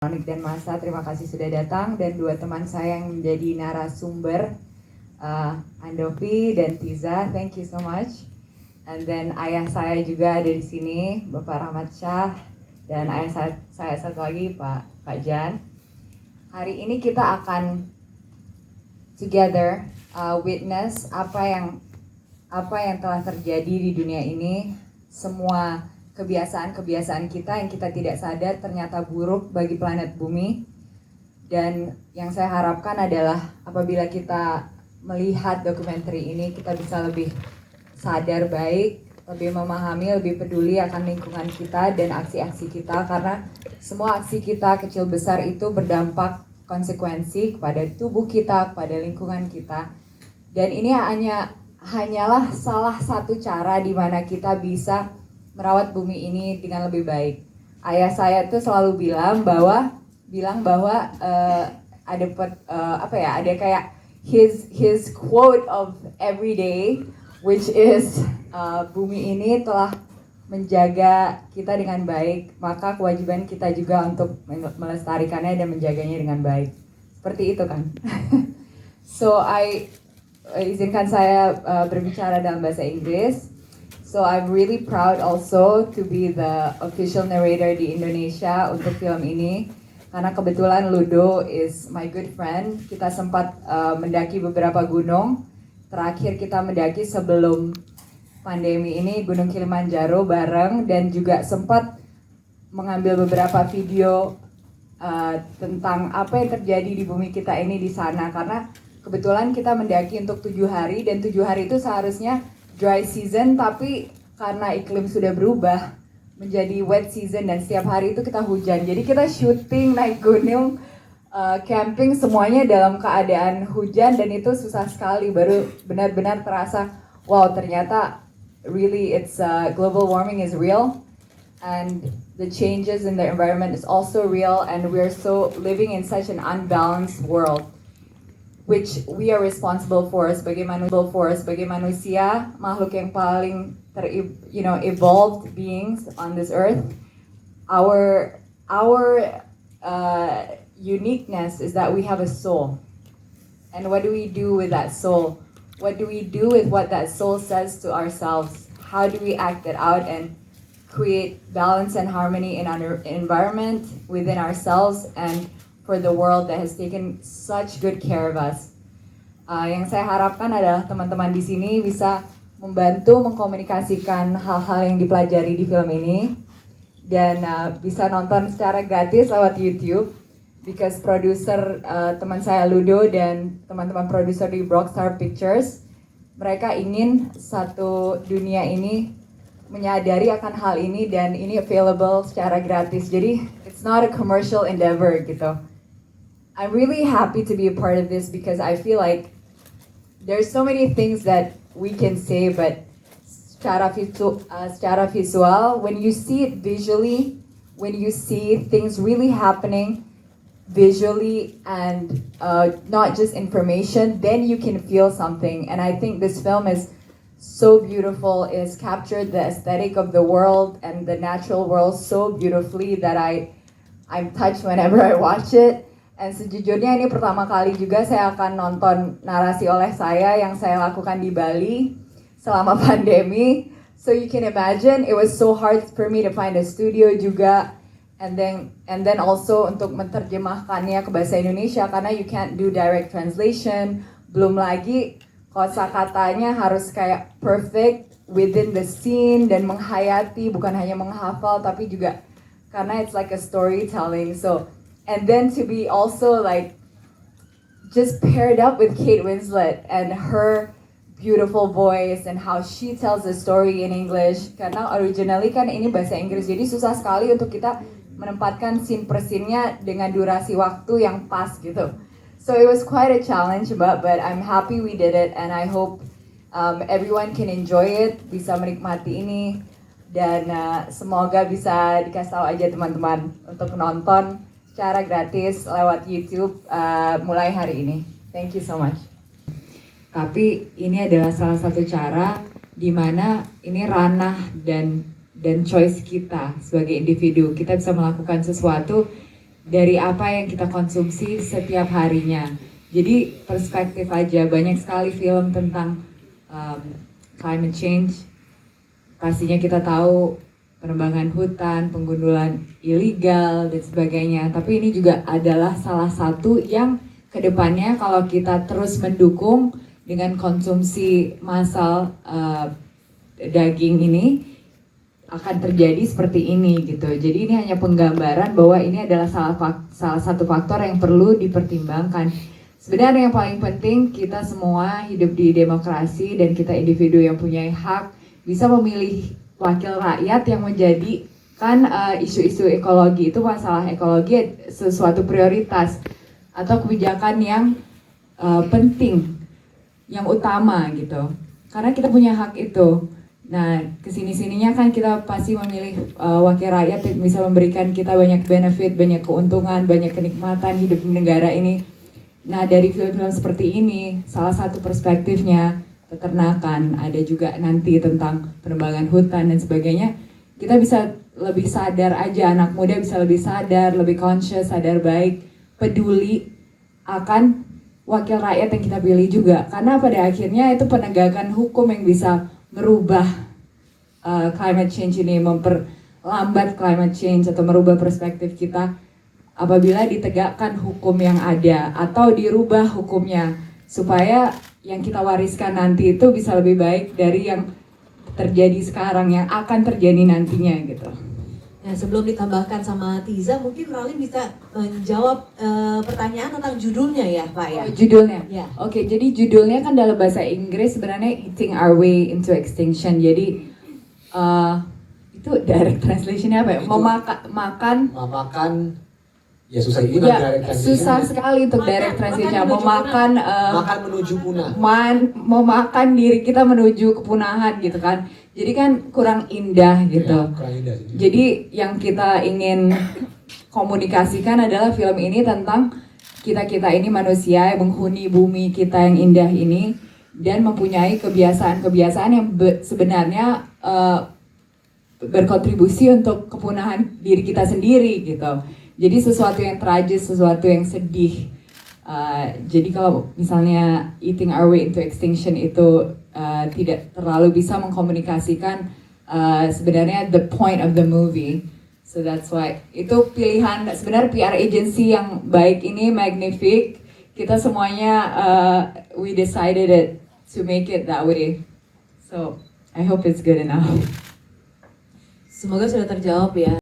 Nonik dan Masa, terima kasih sudah datang, dan dua teman saya yang menjadi narasumber, Andovi dan Tiza, thank you so much. And then ayah saya juga ada di sini, Bapak Rahmat Shah, dan ayah saya satu lagi, Pak Jan. Hari ini kita akan together witness apa yang telah terjadi di dunia ini. Semua kebiasaan-kebiasaan kita yang kita tidak sadar ternyata buruk bagi planet bumi. Dan yang saya harapkan adalah apabila kita melihat dokumenter ini, kita bisa lebih sadar baik, lebih memahami, lebih peduli akan lingkungan kita dan aksi-aksi kita. Karena semua aksi kita kecil besar itu berdampak konsekuensi kepada tubuh kita, kepada lingkungan kita. Dan ini hanyalah salah satu cara di mana kita bisa merawat bumi ini dengan lebih baik. Ayah saya tuh selalu bilang bahwa ada kayak his quote of every day, which is bumi ini telah menjaga kita dengan baik, maka kewajiban kita juga untuk melestarikannya dan menjaganya dengan baik. Seperti itu kan. So izinkan saya berbicara dalam bahasa Inggris. So I'm really proud also to be the official narrator di Indonesia untuk film ini. Karena kebetulan Ludo is my good friend. Kita sempat mendaki beberapa gunung. Terakhir kita mendaki sebelum pandemi ini Gunung Kilimanjaro bareng, dan juga sempat mengambil beberapa video tentang apa yang terjadi di bumi kita ini di sana. Karena kebetulan kita mendaki untuk 7 hari, dan 7 hari itu seharusnya dry season, tapi karena iklim sudah berubah menjadi wet season dan setiap hari itu kita hujan. Jadi kita syuting, naik gunung, camping, semuanya dalam keadaan hujan, dan itu susah sekali. Baru benar-benar terasa, wow, ternyata really global warming is real, and the changes in the environment is also real, and we're so living in such an unbalanced world, which we are responsible for sebagai manusia, makhluk yang paling evolved beings on this earth. Our uniqueness is that we have a soul. And what do we do with that soul? What do we do with what that soul says to ourselves? How do we act it out and create balance and harmony in our environment, within ourselves, and for the world that has taken such good care of us? Yang saya harapkan adalah teman-teman di sini bisa membantu mengkomunikasikan hal-hal yang dipelajari di film ini, dan bisa nonton secara gratis lewat YouTube, because produser teman saya Ludo dan teman-teman produser di Brockstar Pictures, mereka ingin satu dunia ini menyadari akan hal ini, dan ini available secara gratis. Jadi it's not a commercial endeavor gitu. I'm really happy to be a part of this because I feel like there's so many things that we can say, but secara visual, when you see it visually, when you see things really happening visually and not just information, then you can feel something. And I think this film is so beautiful. It's captured the aesthetic of the world and the natural world so beautifully that I'm touched whenever I watch it. And sejujurnya ini pertama kali juga saya akan nonton narasi oleh saya yang saya lakukan di Bali selama pandemi. So you can imagine it was so hard for me to find a studio juga, and then also untuk menerjemahkannya ke bahasa Indonesia karena you can't do direct translation. Belum lagi kosakatanya harus kayak perfect within the scene dan menghayati, bukan hanya menghafal tapi juga karena it's like a storytelling. So and then to be also like just paired up with Kate Winslet and her beautiful voice and how she tells the story in English. Karena originally kan ini bahasa Inggris, jadi susah sekali untuk kita menempatkan scene per scene-nya dengan durasi waktu yang pas gitu. So it was quite a challenge, but I'm happy we did it, and I hope everyone can enjoy it, bisa menikmati ini, dan semoga bisa dikasih tahu aja teman-teman untuk nonton secara gratis lewat YouTube mulai hari ini. Thank you so much. Tapi ini adalah salah satu cara di mana ini ranah dan choice kita sebagai individu. Kita bisa melakukan sesuatu dari apa yang kita konsumsi setiap harinya. Jadi perspektif aja, banyak sekali film tentang climate change. Pastinya kita tahu penebangan hutan, penggundulan ilegal dan sebagainya. Tapi ini juga adalah salah satu yang kedepannya kalau kita terus mendukung dengan konsumsi massal daging ini akan terjadi seperti ini gitu. Jadi ini hanya penggambaran bahwa ini adalah salah satu faktor yang perlu dipertimbangkan. Sebenarnya yang paling penting kita semua hidup di demokrasi dan kita individu yang punya hak bisa memilih wakil rakyat yang menjadikan isu-isu ekologi itu, masalah ekologi sesuatu prioritas atau kebijakan yang penting, yang utama gitu. Karena kita punya hak itu. Nah, kesini-sininya kan kita pasti memilih wakil rakyat yang bisa memberikan kita banyak benefit, banyak keuntungan, banyak kenikmatan hidup di negara ini. Nah, dari film-film seperti ini, salah satu perspektifnya peternakan, ada juga nanti tentang penebangan hutan dan sebagainya. Kita bisa lebih sadar aja, anak muda bisa lebih sadar, lebih conscious, sadar baik, peduli akan wakil rakyat yang kita pilih juga. Karena pada akhirnya itu penegakan hukum yang bisa merubah climate change ini, memperlambat climate change atau merubah perspektif kita apabila ditegakkan hukum yang ada atau dirubah hukumnya supaya yang kita wariskan nanti itu bisa lebih baik dari yang terjadi sekarang, yang akan terjadi nantinya gitu. Nah, sebelum ditambahkan sama Tiza, mungkin Ralin bisa menjawab pertanyaan tentang judulnya ya, Pak ya? Judulnya? Ya. Oke, jadi judulnya kan dalam bahasa Inggris sebenarnya Eating Our Way into Extinction. Jadi itu direct translationnya apa ya? Memakan, ya susah ini ya, direct translation. susah sekali untuk direct translation. Makan menuju punah. Memakan diri kita menuju kepunahan gitu kan. Jadi kan kurang indah gitu. Ya, kurang indah sih. Jadi yang kita ingin komunikasikan adalah film ini tentang kita-kita ini manusia yang menghuni bumi kita yang indah ini dan mempunyai kebiasaan-kebiasaan yang sebenarnya berkontribusi untuk kepunahan diri kita sendiri gitu. Jadi sesuatu yang tragis, sesuatu yang sedih. Jadi kalau misalnya Eating Our Way into Extinction itu tidak terlalu bisa mengkomunikasikan sebenarnya the point of the movie. So that's why itu pilihan sebenarnya PR agency yang baik ini, Magnific. Kita semuanya we decided it to make it that way. So I hope it's good enough. Semoga sudah terjawab ya.